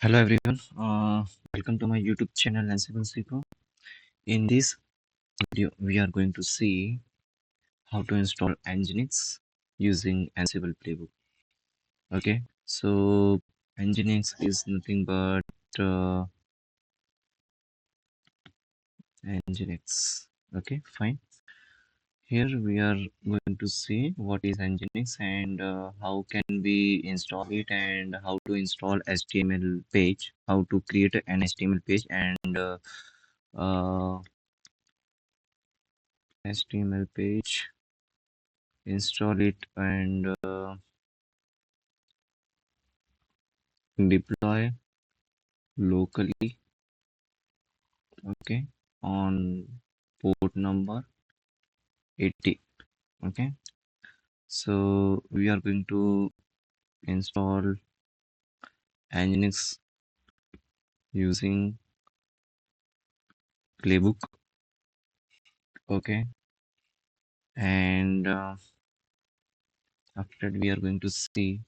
Hello everyone, welcome to my YouTube channel Ansible Sikho. In this video, we are going to see how to install Nginx using Ansible Playbook. Okay, so Nginx is nothing but Nginx. Okay, fine. Here we are going to see what is Nginx and how can we install it and how to install HTML page, how to create an HTML page and HTML page, install it and deploy locally, okay, on port number 80. Okay, so we are going to install Nginx using playbook. Okay, and after that we are going to see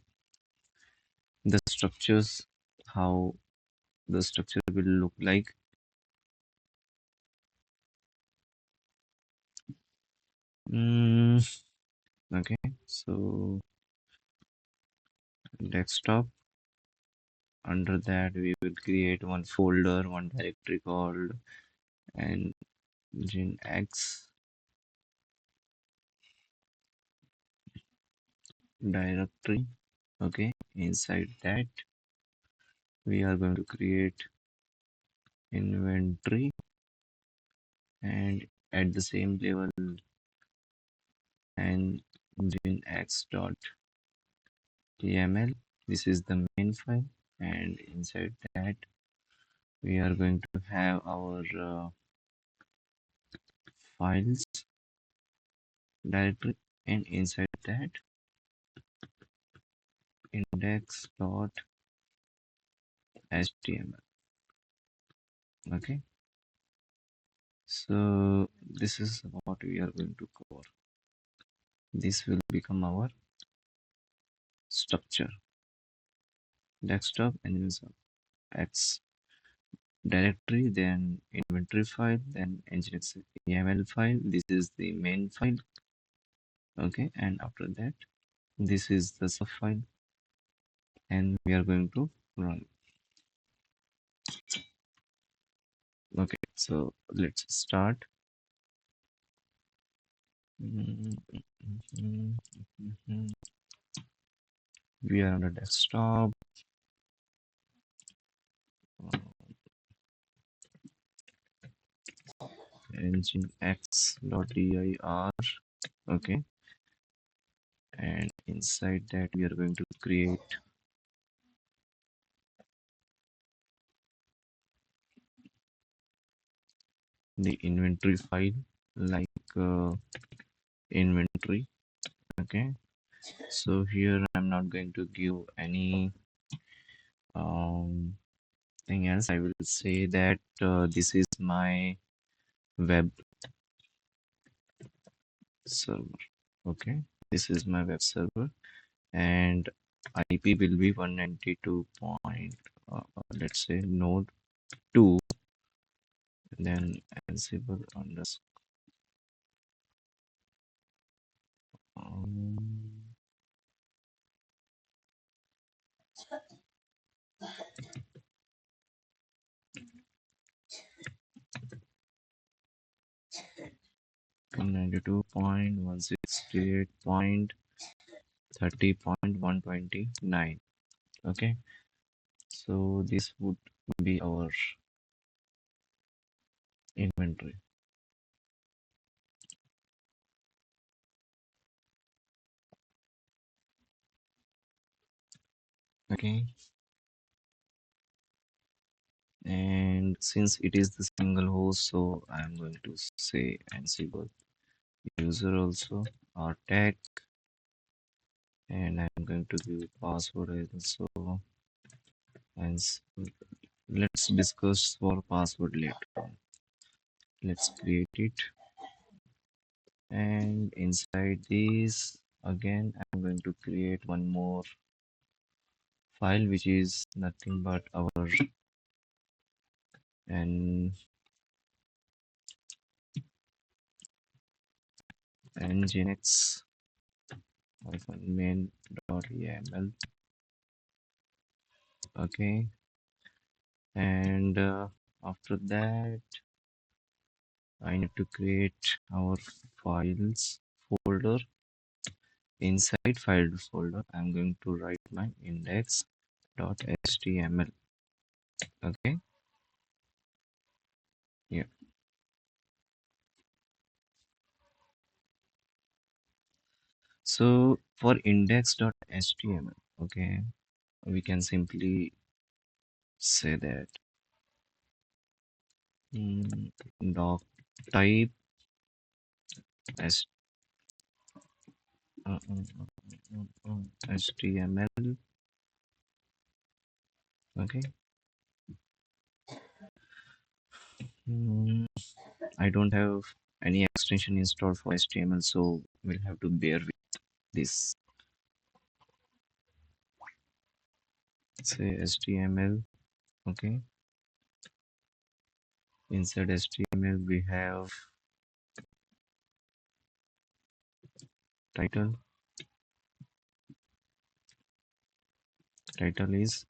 the structures, how the structure will look like. Okay, so desktop, under that we will create one folder, one directory called Nginx directory. Okay, inside that we are going to create inventory, and at the same level and nginx.yaml. This is the main file, and inside that we are going to have our files directory, and inside that index.html. Okay, so this is what we are going to cover. This will become our structure: desktop and X directory, then inventory file, then nginx YAML file. This is the main file. Okay, and after that, this is the sub file, and we are going to run. Okay, so let's start. We are on the desktop. nginx.dir. Okay, and inside that we are going to create the inventory file, like inventory. Okay, so here I'm not going to give any thing else. I will say that this is my web server. Okay, this is my web server, and IP will be 192. Let's say node 2, then Ansible underscore 92.168.30.129. Okay, so this would be our inventory. Okay, and since it is the single host, so I'm going to say Ansible user also, or tag, and I'm going to give password also. And let's discuss for password later on. Let's create it, and inside this again I'm going to create one more file which is nothing but our and nginx main.yaml. Okay, and after that I need to create our files folder. Inside file folder I'm going to write my index.html. Okay, yeah. So for index.html, okay, we can simply say that doc type as html. Okay. Mm, I don't have any extension installed for html, so we'll have to bear with this. Say html. Okay, inside html we have title. Title is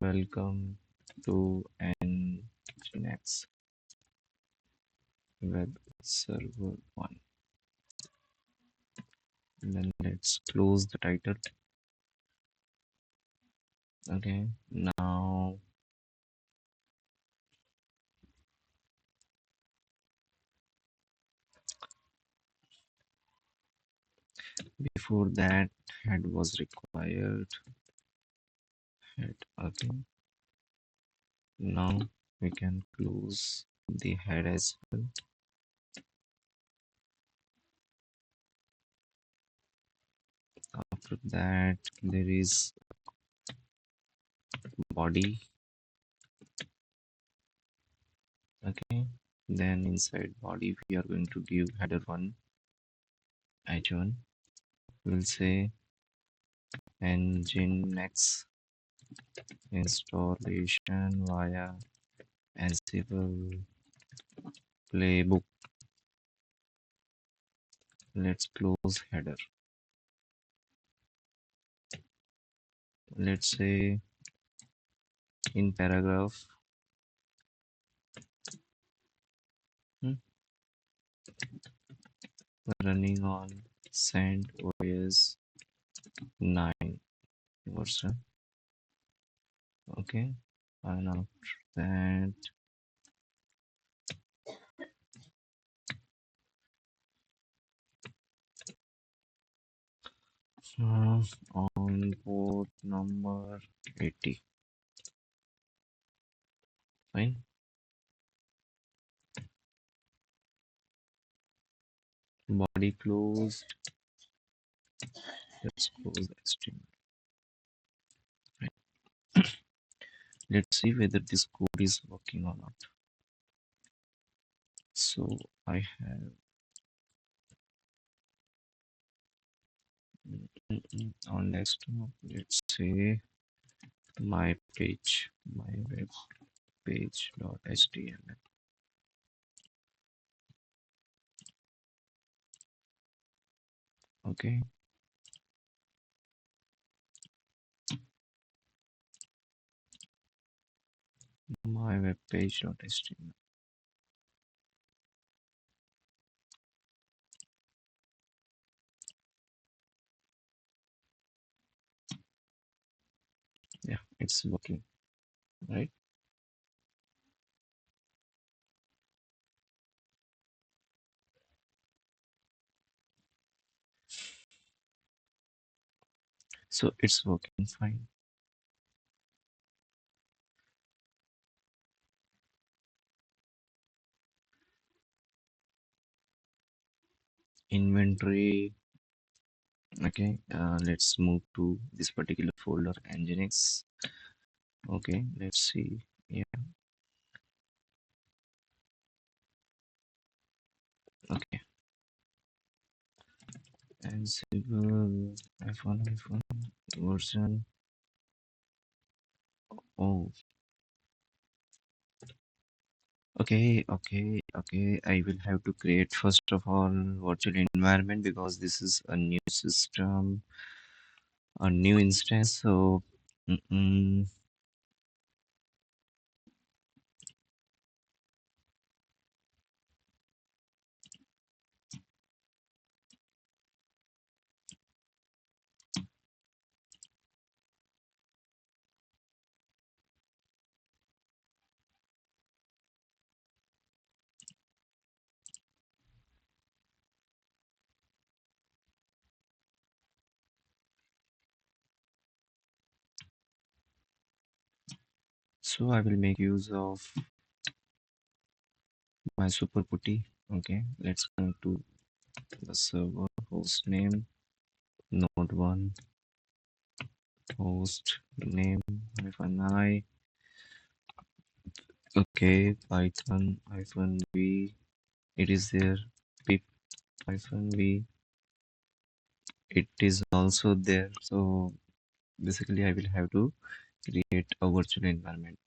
welcome to Nginx Web Server 1. Then let's close the title. Okay, now before that head was required. Head. Okay, now we can close the head as well. After that there is body. Okay, then inside body we are going to give header 1 h1. We'll say nginx installation via Ansible Playbook. Let's close header. Let's say in paragraph running on CentOS 9 version. Okay, and after that on port number 80. Fine. Body closed. Let's close the HTML. Right. Let's see whether this code is working or not. So I have on desktop, let's say my page, my web page.html. Okay, my web page.html. Yeah, it's working, right? So it's working fine. Inventory. Okay, let's move to this particular folder, Nginx. Okay, let's see. Yeah, okay. Ansible iPhone version. Oh, okay. I will have to create first of all virtual environment because this is a new system, a new instance. So, mm-mm. So I will make use of my super putty. Okay, let's go to the server host name, node one, host name hyphen I. Okay, Python hyphen v. It is there. Pip hyphen v. It is also there. So basically, I will have to create a virtual environment.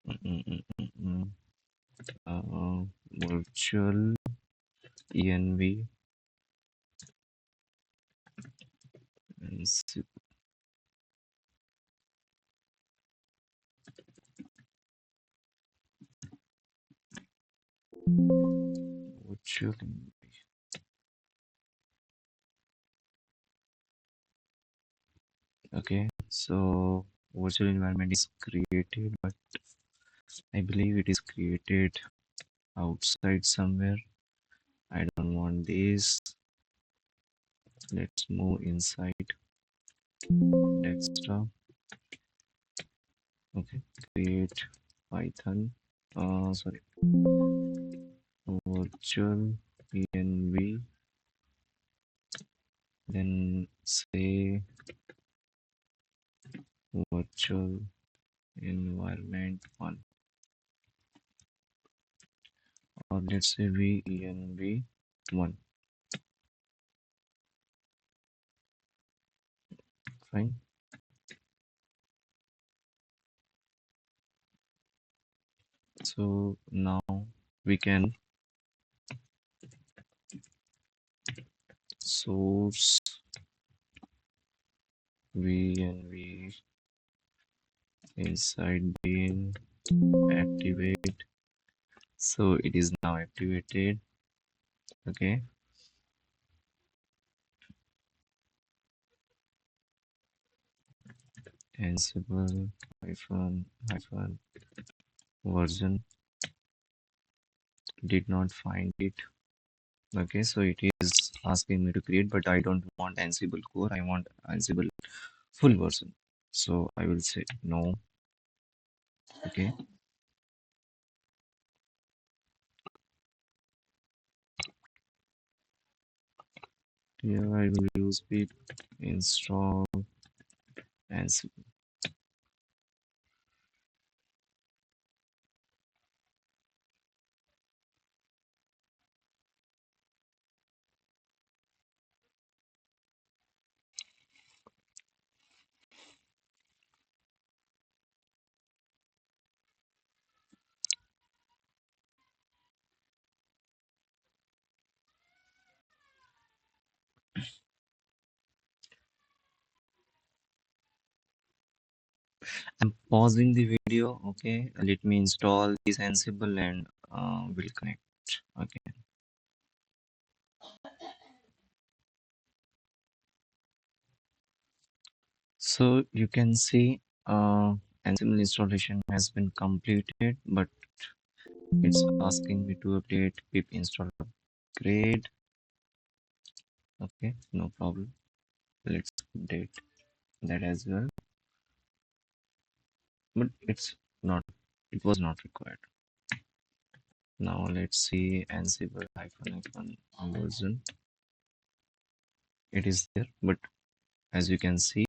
Mm, mm, mm, mm, mm. Virtual env and virtual env. Okay, so virtual environment is created, but I believe it is created outside somewhere. I don't want this. Let's move inside desktop. Okay, create Python. Sorry, virtual env. Then say virtual environment one, or let's say venv one. Fine. So now we can source venv inside bin activate. So it is now activated. Okay. Ansible hyphen version did not find it. Okay, so it is asking me to create, but I don't want Ansible core. I want Ansible full version. So I will say no. Okay. Here I will use pip install Ansible. I'm pausing the video. Okay, let me install this Ansible and we'll connect. Okay. So you can see Ansible installation has been completed, but it's asking me to update pip install upgrade. Okay, no problem. Let's update that as well. But it's not, it was not required. Now let's see Ansible hyphen version. It is there, but as you can see,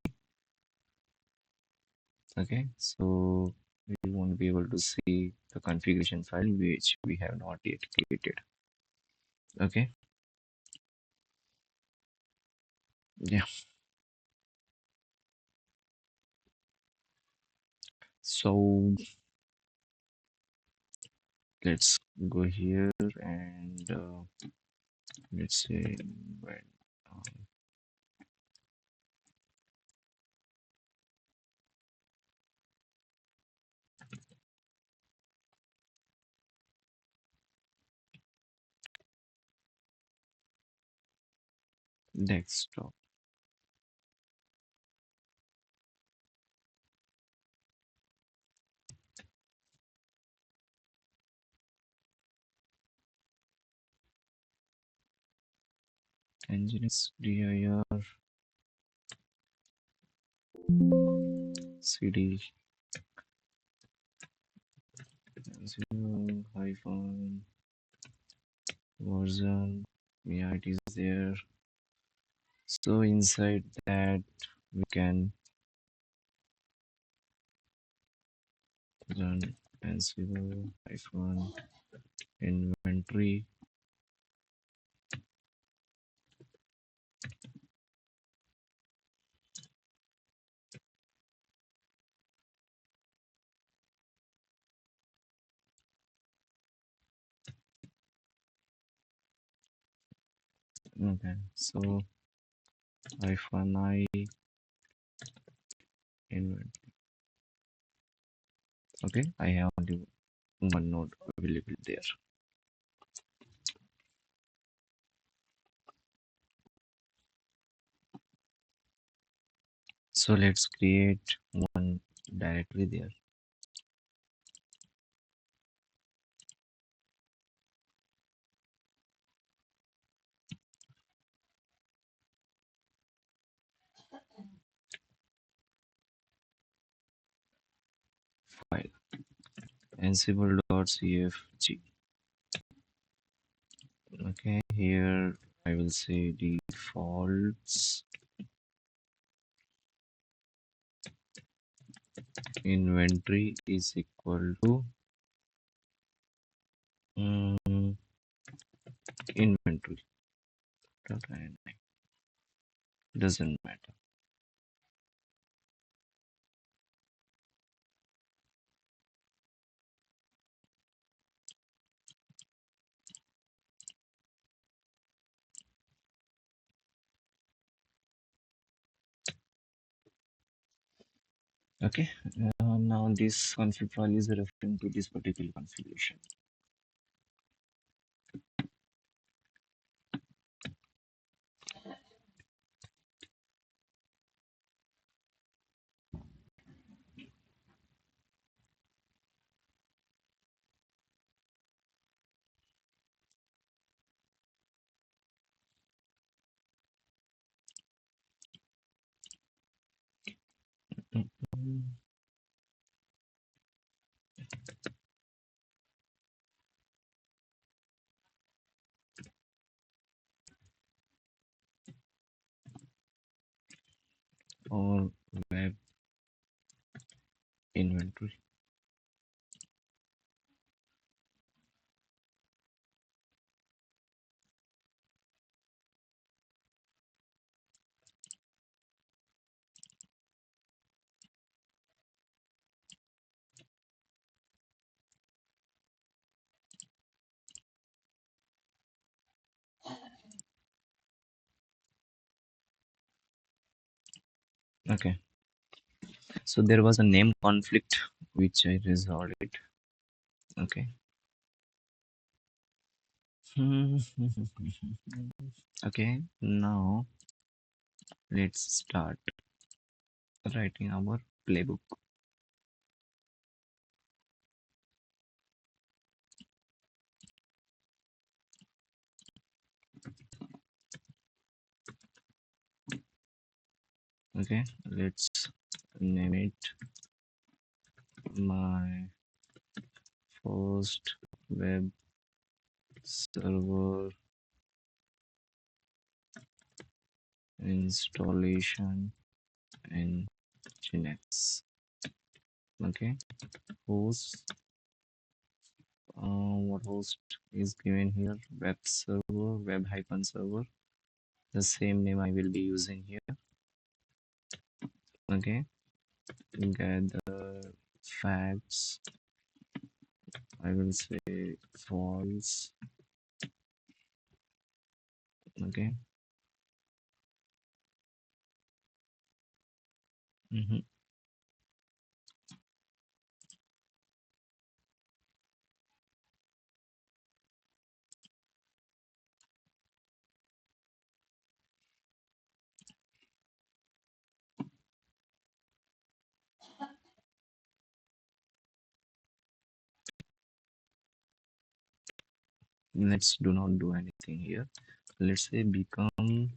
okay, so we won't be able to see the configuration file which we have not yet created. Okay. Yeah. So let's go here and let's say when desktop. Nginx dir cd hyphen version. Yeah, it is there. So inside that we can run Ansible hyphen inventory. Okay, so hyphen I inventory. Okay, I have only one node available there. So let's create one directory there. File ansible.cfg. Okay, here I will say defaults inventory is equal to mm, inventory. Doesn't matter. Okay, now this config file is referring to this particular configuration. Mm, or web inventory. Okay, so there was a name conflict which I resolved it. Okay. Okay, now let's start writing our playbook. Okay, let's name it my first web server installation in Nginx. Okay, host. What host is given here? Web server, web hyphen server. The same name I will be using here. Okay, gather facts. I will say false. Okay. Mhm. Let's do not do anything here. Let's say become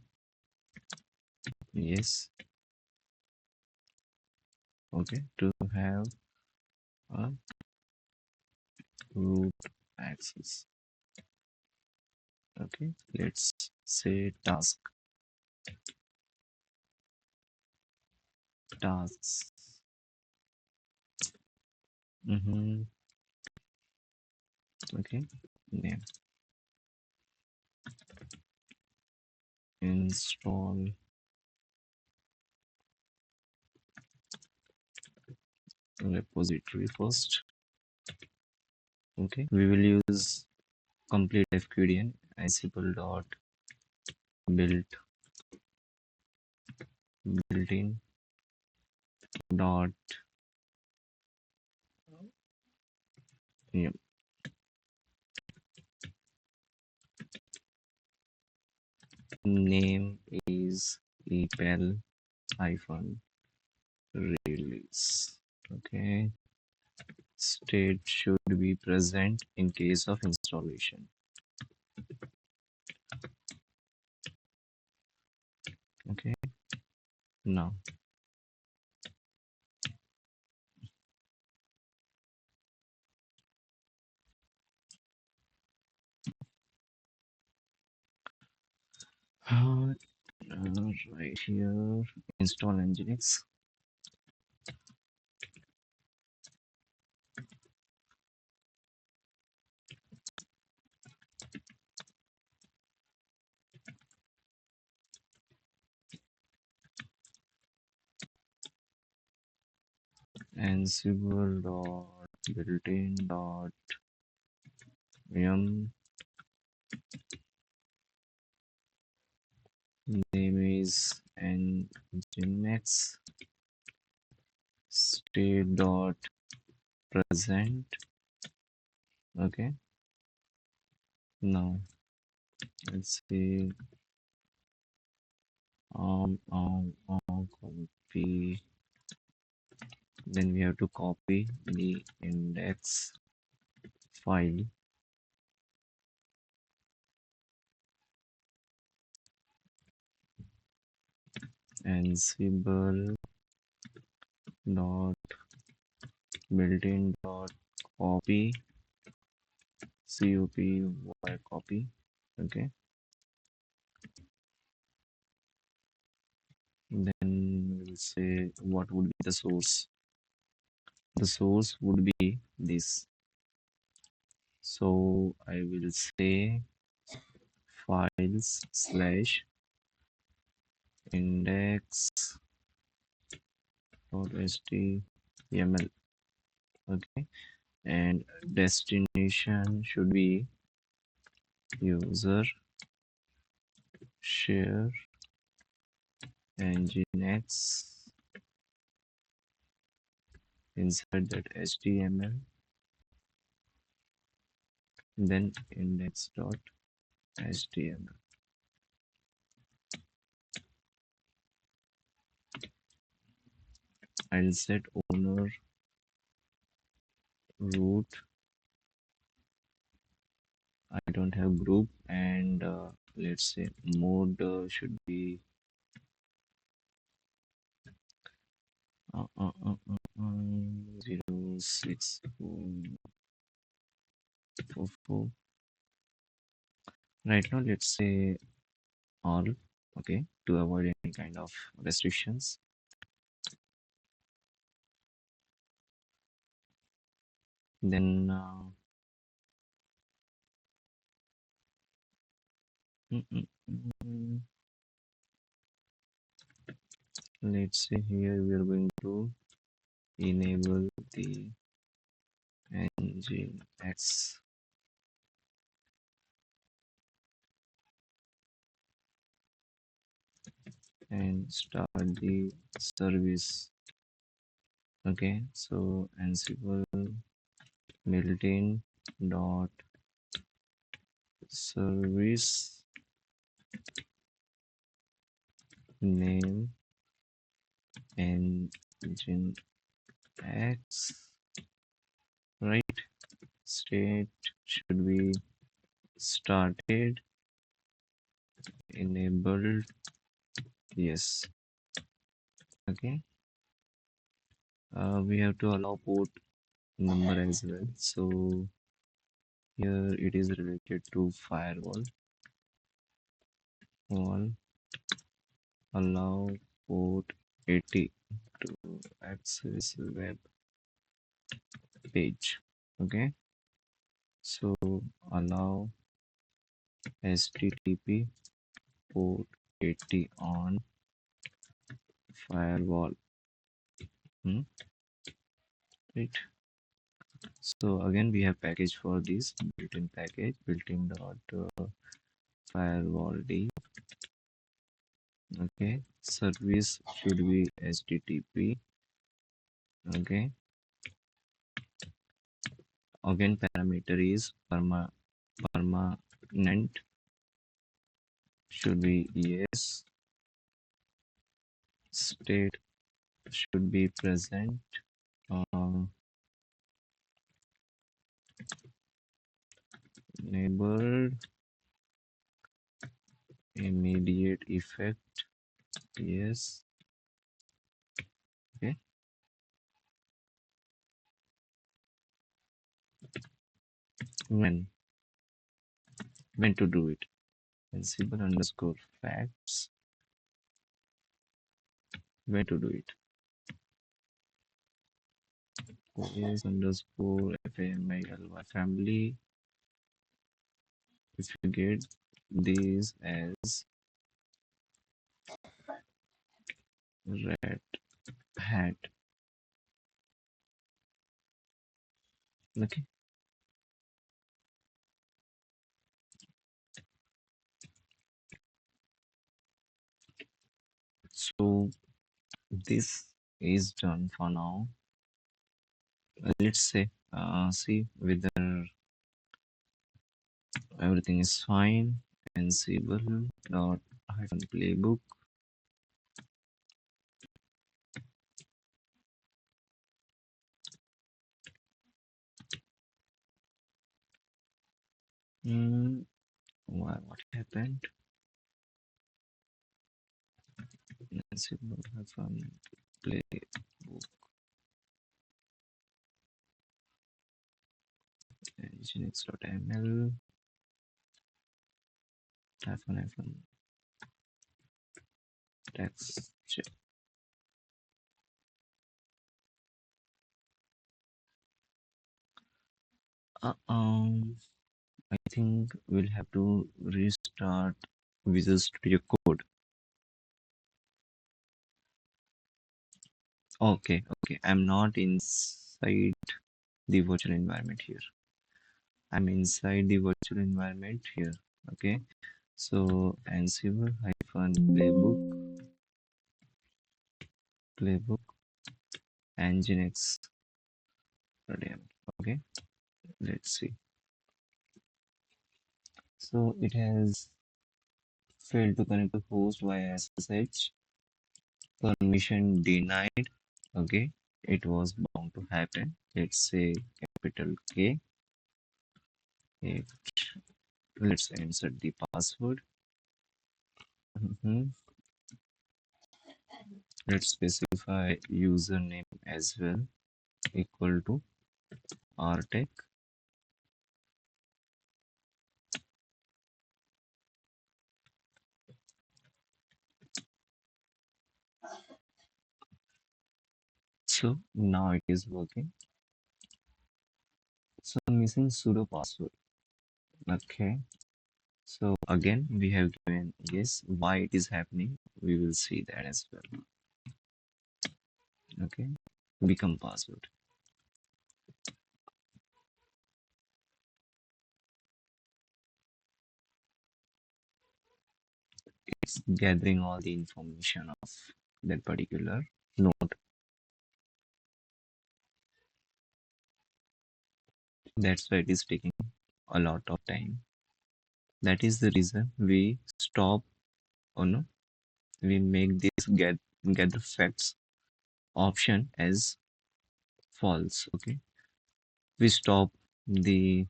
yes. Okay, to have a root access. Okay, let's say tasks. Okay, name install repository first. Okay, we will use complete fqdn ansible dot built built-in dot yeah, name is epel hyphen release. Okay, state should be present in case of installation. Okay, now uh, right here install nginx ansible dot built-in dot yum name is nginx state dot present. Okay, now let's see copy, then we have to copy the index file ansible dot built-in dot copy copy. Okay, then we'll say what would be the source. The source would be this, so I will say files slash index dot html. Okay, and destination should be user share nginx insert that html, then index dot html. I'll set owner root. I don't have group, and let's say mode should be 06444. Right now, let's say all. Okay, to avoid any kind of restrictions. Then mm, mm, mm, Let's say here we are going to enable the Nginx and start the service. Okay, so Ansible built-in dot service name Nginx, right? State should be started, enabled, yes. Okay, we have to allow port number as well. So here it is related to firewall. Wall allow port 80 to access web page. Okay, so allow HTTP port 80 on firewall. Hmm? Right. So again we have package for this built-in package built-in dot firewall d. Okay, service should be HTTP. Okay, again parameter is permanent should be yes, state should be present, neighbored, immediate effect, yes. Okay, when to do it, Ansible underscore facts, when to do it, yes underscore family family. If you get these as red hat. Okay, so this is done for now. Let's say see whether everything is fine. Ansible dot hyphen playbook. What happened? Ansible hyphen playbook nginx.ml hyphen text. I think we'll have to restart Visual Studio Code. Okay, I'm not inside the virtual environment here. I'm inside the virtual environment here. Okay, so Ansible hyphen playbook Nginx. Okay, let's see. So it has failed to connect to host via SSH. Permission denied. Okay, it was bound to happen. Let's say capital K. Let's insert the password. Mhm. Let's specify username as well, equal to rtech. So now it is working. So I'm missing sudo password. Okay, so again we have given yes. Why it is happening, we will see that as well. Okay, become password. It's gathering all the information of that particular node. That's why it is taking a lot of time. That is the reason we stop, or no, we make this gather facts option as false. Okay, we stop the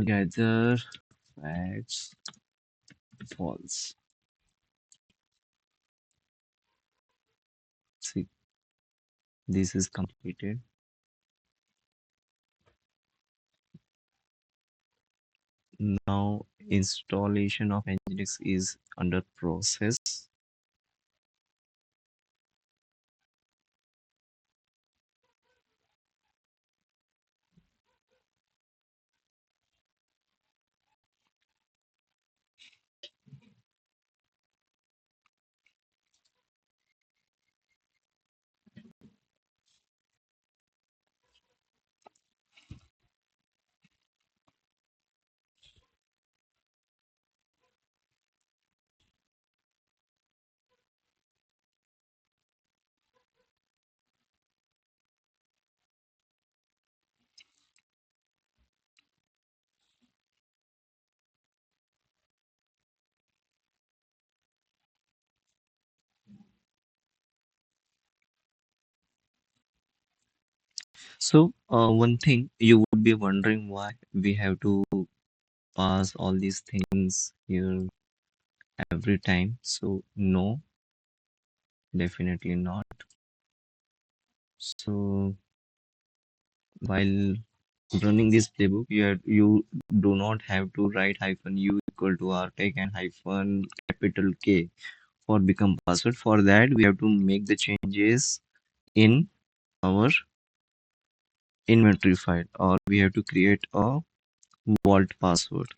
gather facts false. See, this is completed. Now installation of Nginx is under process. So one thing you would be wondering, why we have to pass all these things here every time. So no, definitely not. So while running this playbook, you do not have to write -u equal to rtech and hyphen capital K for become password. For that, we have to make the changes in our inventory file, or we have to create a vault password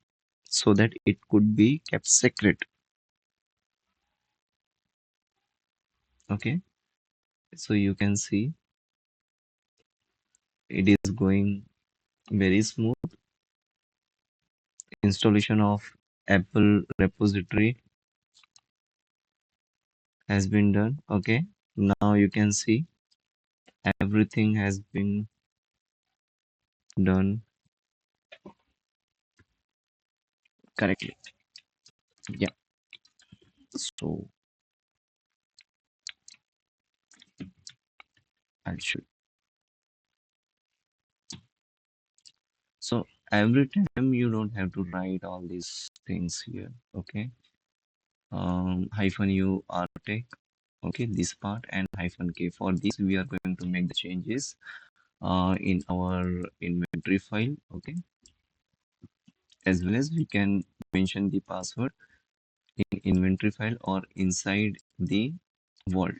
so that it could be kept secret. Okay, so you can see it is going very smooth. Installation of Apple repository has been done. Okay, now you can see everything has been done correctly. Yeah, so I'll show you. So every time you don't have to write all these things here. Okay, hyphen u rtech. Okay, this part, and hyphen k. For this, we are going to make the changes in our inventory file. Okay, as well as we can mention the password in inventory file or inside the vault.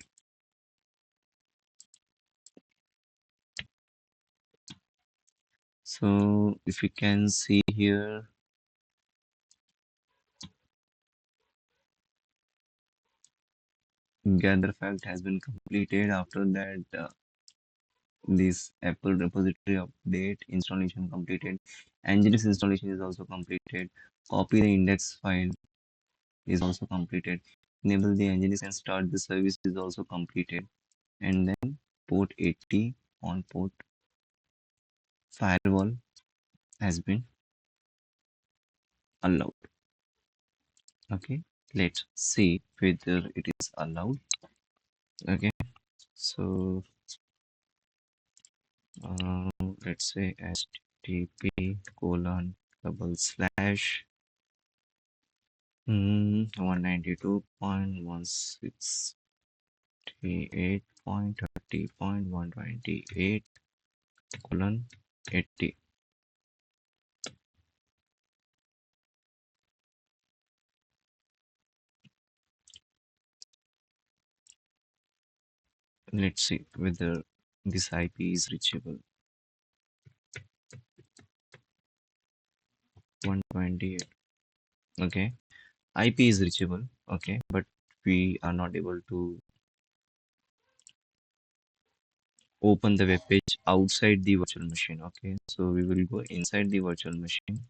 So if you can see here, gather fact has been completed. After that, this Apple repository update installation completed. Nginx installation is also completed. Copy the index file is also completed. Enable the Nginx and start the service is also completed. And then port 80 on port firewall has been allowed. Okay, let's see whether it is allowed. Okay, so let's say http colon double slash 192.168.30.128 colon 80. Let's see whether this IP is reachable. 128. Okay, IP is reachable. Okay, but we are not able to open the web page outside the virtual machine. Okay, so we will go inside the virtual machine.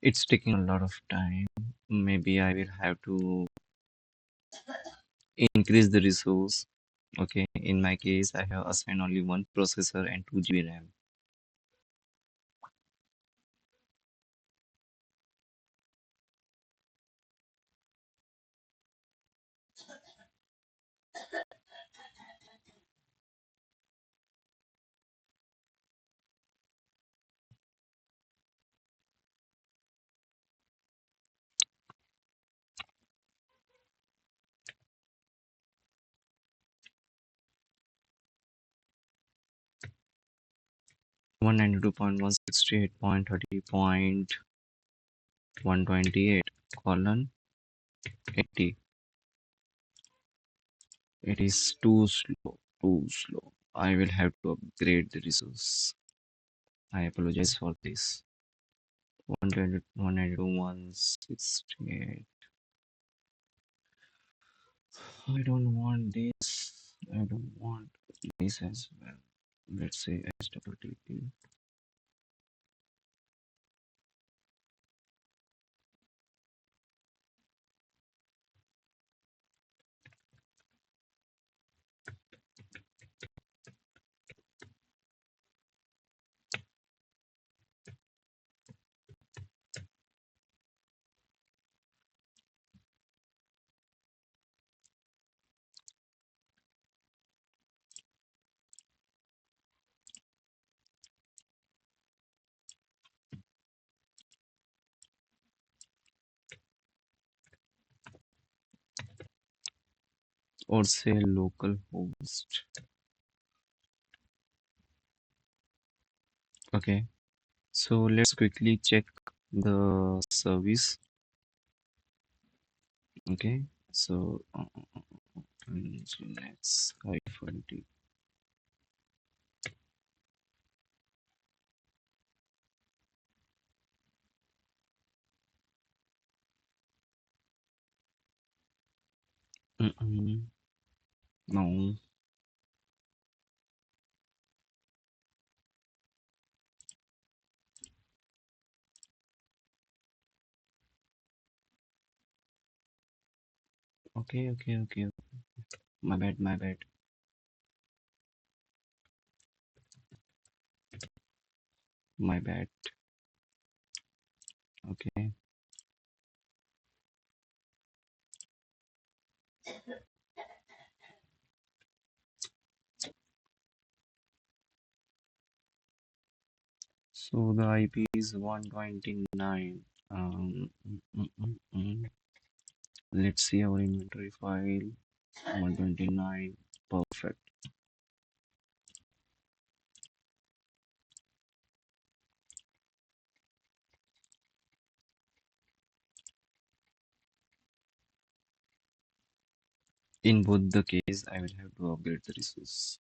It's taking a lot of time. Maybe I will have to increase the resource. Okay, in my case, I have assigned only one processor and 2 GB RAM. One 192.168.30.128 colon 80. It is too slow, too slow. I will have to upgrade the resource. I apologize for this. 120, 192.168. I don't want this. I don't want this as well. Let's say SWTP. Or say local host. Okay, so let's quickly check the service. Okay, so Nginx -d. No. Okay, okay, okay. My bad, my bad, my bad. Okay. So the IP is 129. Let's see our inventory file. 129. Perfect. In both the case, I will have to upgrade the resource.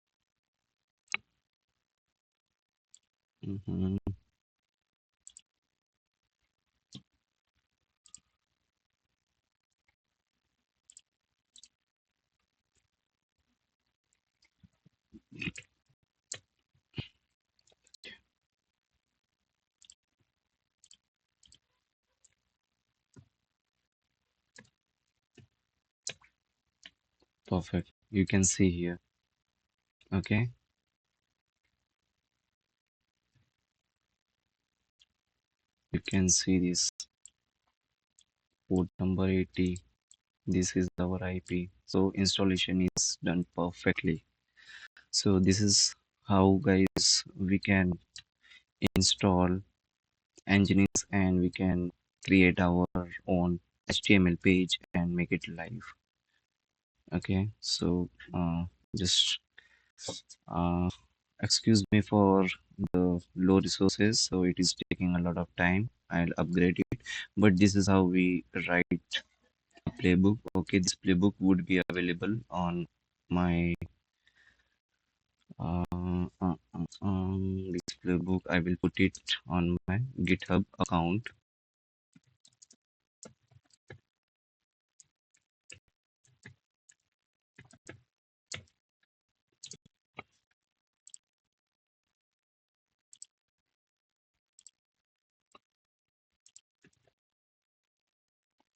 Perfect. You can see here. Okay. You can see this port number 80. This is our IP. So installation is done perfectly. So this is how guys we can install Nginx and we can create our own HTML page and make it live. Okay, so just uh, excuse me for the low resources, so it is taking a lot of time. I'll upgrade it, but this is how we write a playbook. Okay, this playbook would be available on my this playbook. I will put it on my GitHub account.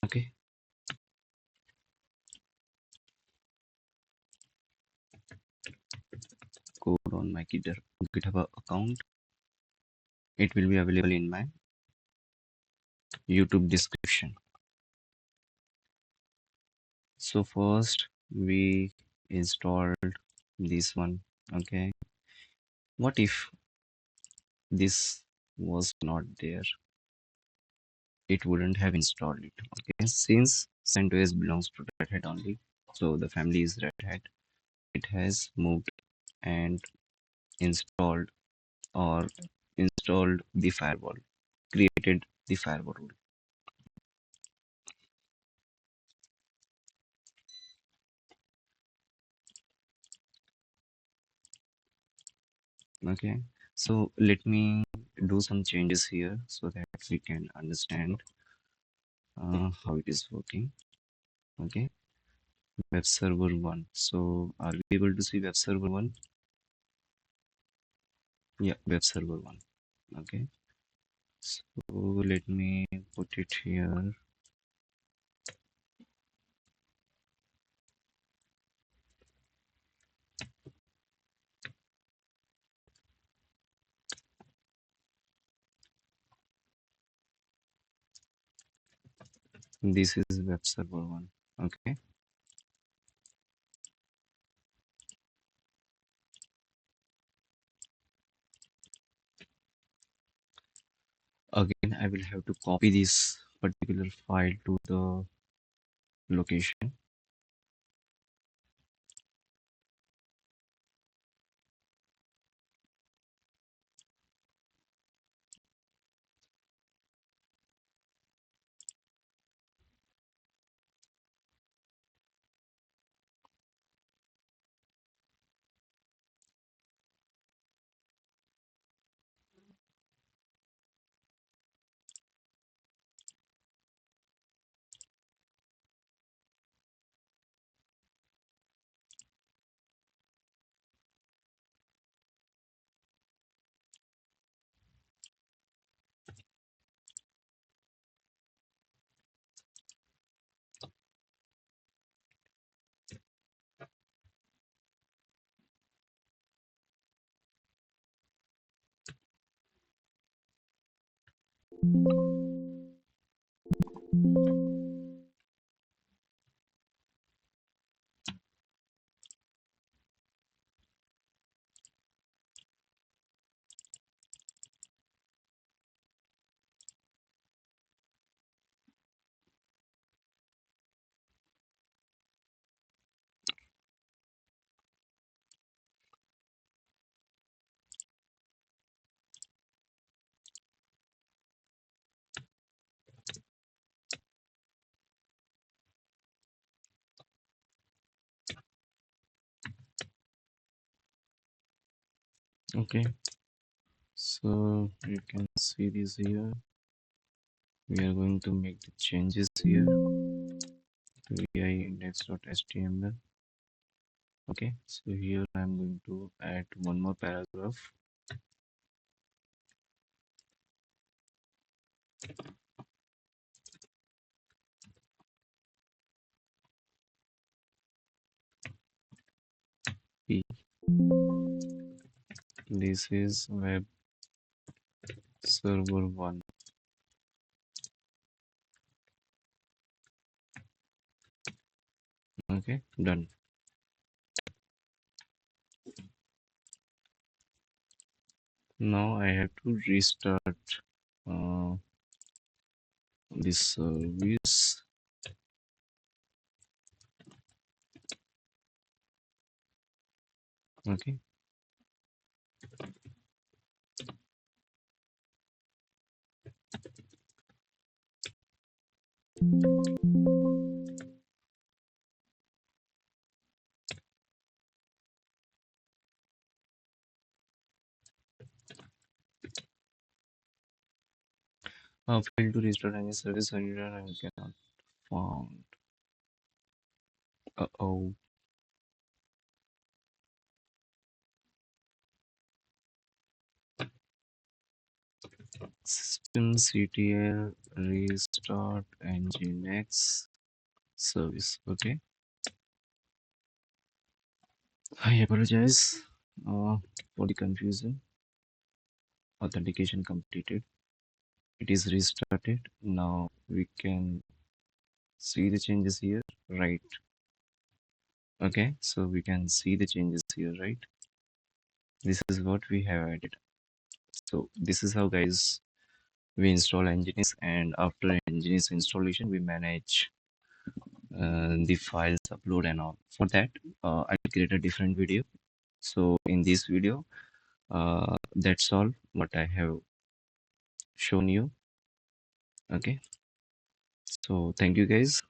Okay, code on my GitHub account. It will be available in my YouTube description. So first we installed this one. Okay, what if this was not there? It wouldn't have installed it. Okay, since CentOS belongs to Red Hat only, so the family is Red Hat. It has moved and installed or installed the firewall, created the firewall rule. Okay, so let me do some changes here so that we can understand how it is working. Okay, web server 1. So are we able to see web server 1? Yeah, web server 1. Okay, so let me put it here. This is web server 1. Okay, again I will have to copy this particular file to the location. Okay, so you can see this here. We are going to make the changes here to vi index.html. Okay, so here I'm going to add one more paragraph. P. This is web server 1. Okay, done. Now I have to restart uh, this service. Okay. Failed to restart any service error and cannot found. Uh-oh. Systemctl restart Nginx service. Okay. I apologize for the confusion. Authentication completed. It is restarted. Now we can see the changes here, right? Okay, so we can see the changes here, right? This is what we have added. So this is how, guys, we install Nginx, and after Nginx installation, we manage the files upload and all. For that, I'll create a different video. So in this video, that's all what I have shown you. Okay, so thank you, guys.